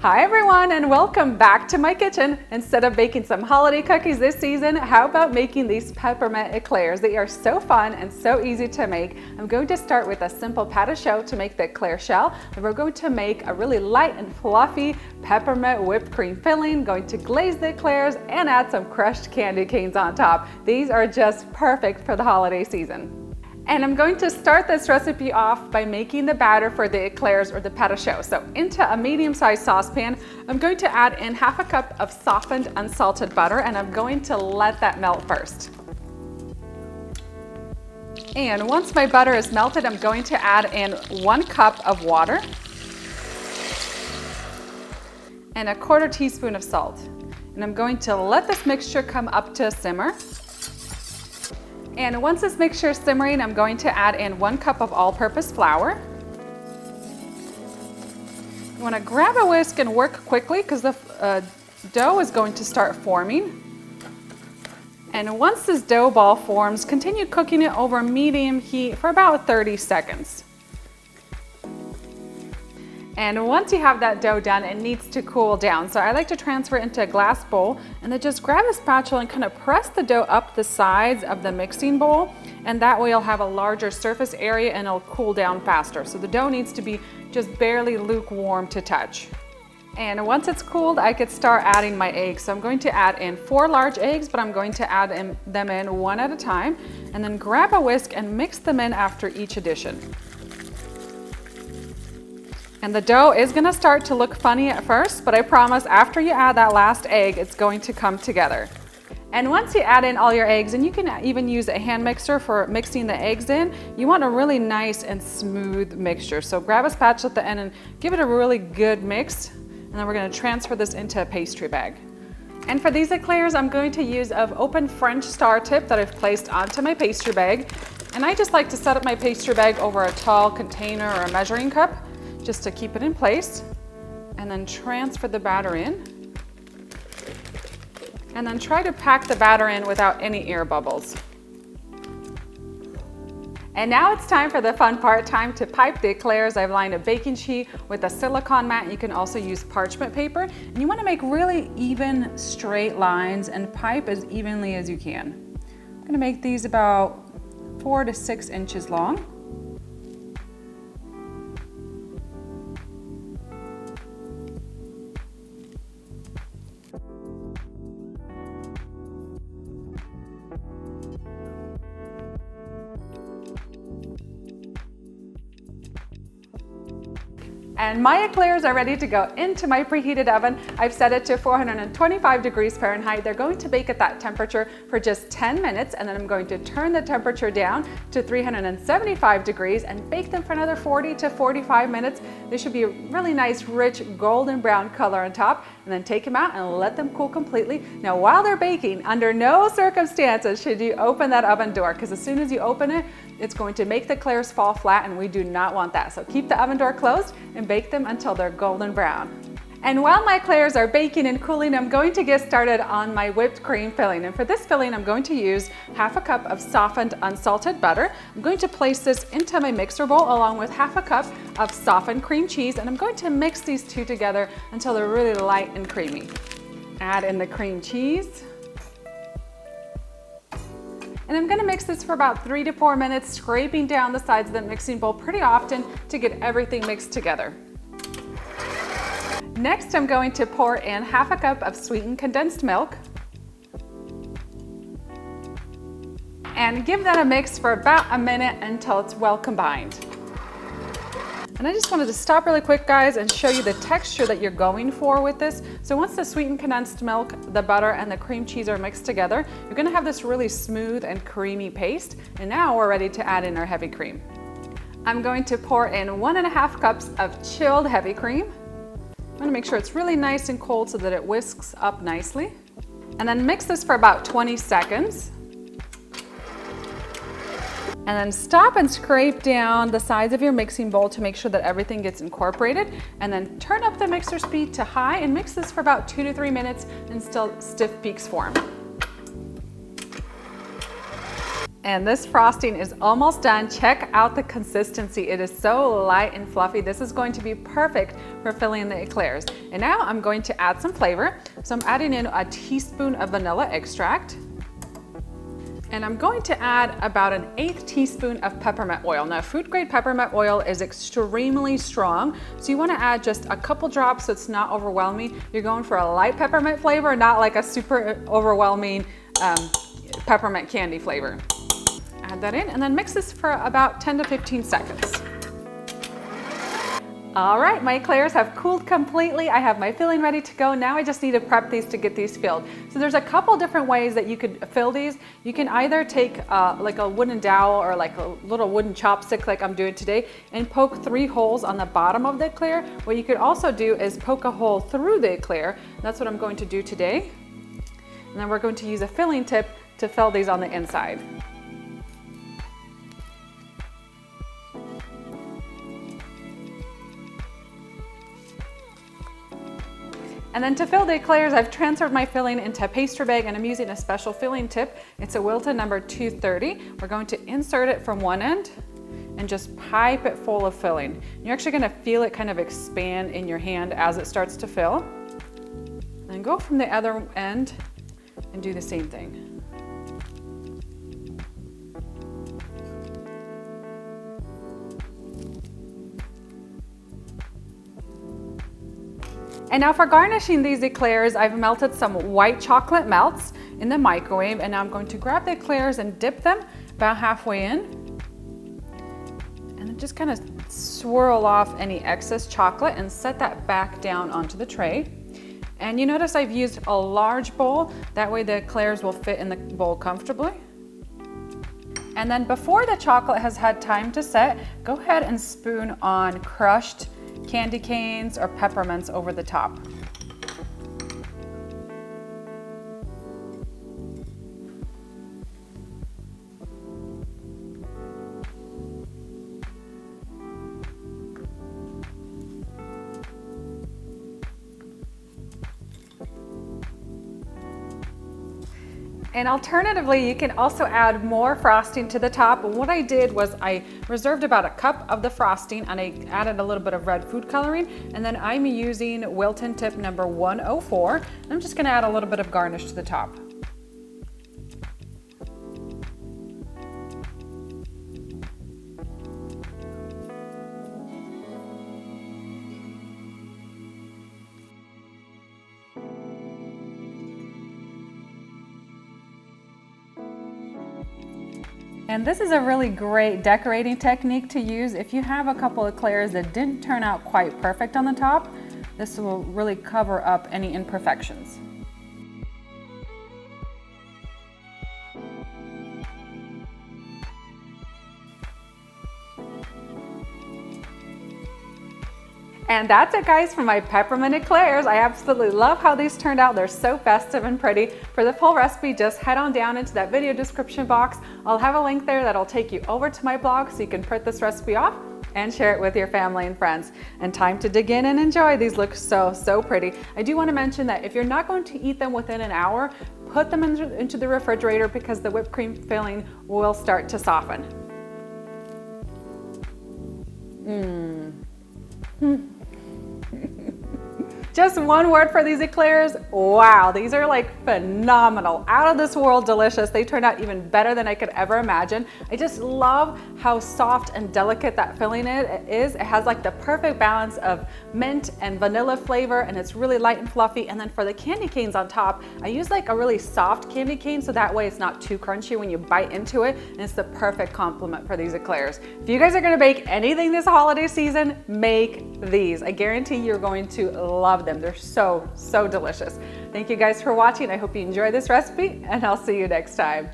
Hi everyone, and welcome back to my kitchen. Instead of baking some holiday cookies this season, how about making these peppermint eclairs? They are so fun and so easy to make. I'm going to start with a simple pate choux to make the eclair shell. And we're going to make a really light and fluffy peppermint whipped cream filling, going to glaze the eclairs and add some crushed candy canes on top. These are just perfect for the holiday season. And I'm going to start this recipe off by making the batter for the eclairs or the pate choux. So into a medium-sized saucepan, I'm going to add in half a cup of softened unsalted butter, and I'm going to let that melt first. And once my butter is melted, I'm going to add in 1 cup of water and a 1/4 teaspoon of salt. And I'm going to let this mixture come up to a simmer. And once this mixture is simmering, I'm going to add in 1 cup of all-purpose flour. You want to grab a whisk and work quickly because the dough is going to start forming. And once this dough ball forms, continue cooking it over medium heat for about 30 seconds. And once you have that dough done, it needs to cool down. So I like to transfer it into a glass bowl and then just grab a spatula and kind of press the dough up the sides of the mixing bowl. And that way you'll have a larger surface area and it'll cool down faster. So the dough needs to be just barely lukewarm to touch. And once it's cooled, I could start adding my eggs. So I'm going to add in 4 large eggs, but I'm going to add them in one at a time. And then grab a whisk and mix them in after each addition. And the dough is going to start to look funny at first, but I promise after you add that last egg, it's going to come together. And once you add in all your eggs, and you can even use a hand mixer for mixing the eggs in, you want a really nice and smooth mixture. So grab a spatula at the end and give it a really good mix. And then we're going to transfer this into a pastry bag. And for these eclairs, I'm going to use an open French star tip that I've placed onto my pastry bag. And I just like to set up my pastry bag over a tall container or a measuring cup, just to keep it in place, and then transfer the batter in. And then try to pack the batter in without any air bubbles. And now it's time for the fun part, time to pipe the eclairs. I've lined a baking sheet with a silicone mat. You can also use parchment paper. And you want to make really even, straight lines and pipe as evenly as you can. I'm going to make these about 4 to 6 inches long. And my eclairs are ready to go into my preheated oven. I've set it to 425 degrees Fahrenheit. They're going to bake at that temperature for just 10 minutes, and then I'm going to turn the temperature down to 375 degrees and bake them for another 40 to 45 minutes. They should be a really nice, rich, golden brown color on top, and then take them out and let them cool completely. Now, while they're baking, under no circumstances should you open that oven door, because as soon as you open it, it's going to make the eclairs fall flat, and we do not want that. So keep the oven door closed and bake them until they're golden brown. And while my eclairs are baking and cooling, I'm going to get started on my whipped cream filling. And for this filling, I'm going to use half a cup of softened unsalted butter. I'm going to place this into my mixer bowl along with half a cup of softened cream cheese, and I'm going to mix these two together until they're really light and creamy. Add in the cream cheese. And I'm going to mix this for about 3 to 4 minutes, scraping down the sides of the mixing bowl pretty often to get everything mixed together. Next, I'm going to pour in half a cup of sweetened condensed milk and give that a mix for about a minute until it's well combined. And I just wanted to stop really quick, guys, and show you the texture that you're going for with this. So once the sweetened condensed milk, the butter, and the cream cheese are mixed together, you're gonna have this really smooth and creamy paste. And now we're ready to add in our heavy cream. I'm going to pour in 1.5 cups of chilled heavy cream. I'm gonna make sure it's really nice and cold so that it whisks up nicely. And then mix this for about 20 seconds. And then stop and scrape down the sides of your mixing bowl to make sure that everything gets incorporated. And then turn up the mixer speed to high and mix this for about 2 to 3 minutes until stiff peaks form. And this frosting is almost done. Check out the consistency. It is so light and fluffy. This is going to be perfect for filling the eclairs. And now I'm going to add some flavor. So I'm adding in a teaspoon of vanilla extract. And I'm going to add about an 1/8 teaspoon of peppermint oil. Now, food grade peppermint oil is extremely strong, so you want to add just a couple drops so it's not overwhelming. You're going for a light peppermint flavor, not like a super overwhelming peppermint candy flavor. Add that in and then mix this for about 10 to 15 seconds. All right, my eclairs have cooled completely. I have my filling ready to go. Now I just need to prep these to get these filled. So there's a couple different ways that you could fill these. You can either take like a wooden dowel or like a little wooden chopstick like I'm doing today and poke 3 holes on the bottom of the eclair. What you could also do is poke a hole through the eclair. That's what I'm going to do today. And then we're going to use a filling tip to fill these on the inside. And then to fill the eclairs, I've transferred my filling into a pastry bag and I'm using a special filling tip. It's a Wilton number 230. We're going to insert it from one end and just pipe it full of filling. You're actually gonna feel it kind of expand in your hand as it starts to fill. And go from the other end and do the same thing. And now for garnishing these eclairs, I've melted some white chocolate melts in the microwave, and now I'm going to grab the eclairs and dip them about halfway in. And then just kind of swirl off any excess chocolate and set that back down onto the tray. And you notice I've used a large bowl, that way the eclairs will fit in the bowl comfortably. And then before the chocolate has had time to set, go ahead and spoon on crushed candy canes or peppermints over the top. And alternatively, you can also add more frosting to the top. And what I did was I reserved about a cup of the frosting and I added a little bit of red food coloring. And then I'm using Wilton tip number 104. I'm just gonna add a little bit of garnish to the top. And this is a really great decorating technique to use if you have a couple of eclairs that didn't turn out quite perfect on the top. This will really cover up any imperfections. And that's it, guys, for my peppermint eclairs. I absolutely love how these turned out. They're so festive and pretty. For the full recipe, just head on down into that video description box. I'll have a link there that'll take you over to my blog so you can print this recipe off and share it with your family and friends. And time to dig in and enjoy. These look so, so pretty. I do want to mention that if you're not going to eat them within an hour, put them into the refrigerator because the whipped cream filling will start to soften. Just one word for these eclairs. Wow, these are like phenomenal, out of this world delicious. They turned out even better than I could ever imagine. I just love how soft and delicate that filling is. It has like the perfect balance of mint and vanilla flavor, and it's really light and fluffy. And then for the candy canes on top, I use like a really soft candy cane so that way it's not too crunchy when you bite into it, and it's the perfect complement for these eclairs. If you guys are gonna bake anything this holiday season, make these. I guarantee you're going to love them. They're so, so delicious. Thank you guys for watching. I hope you enjoy this recipe, and I'll see you next time.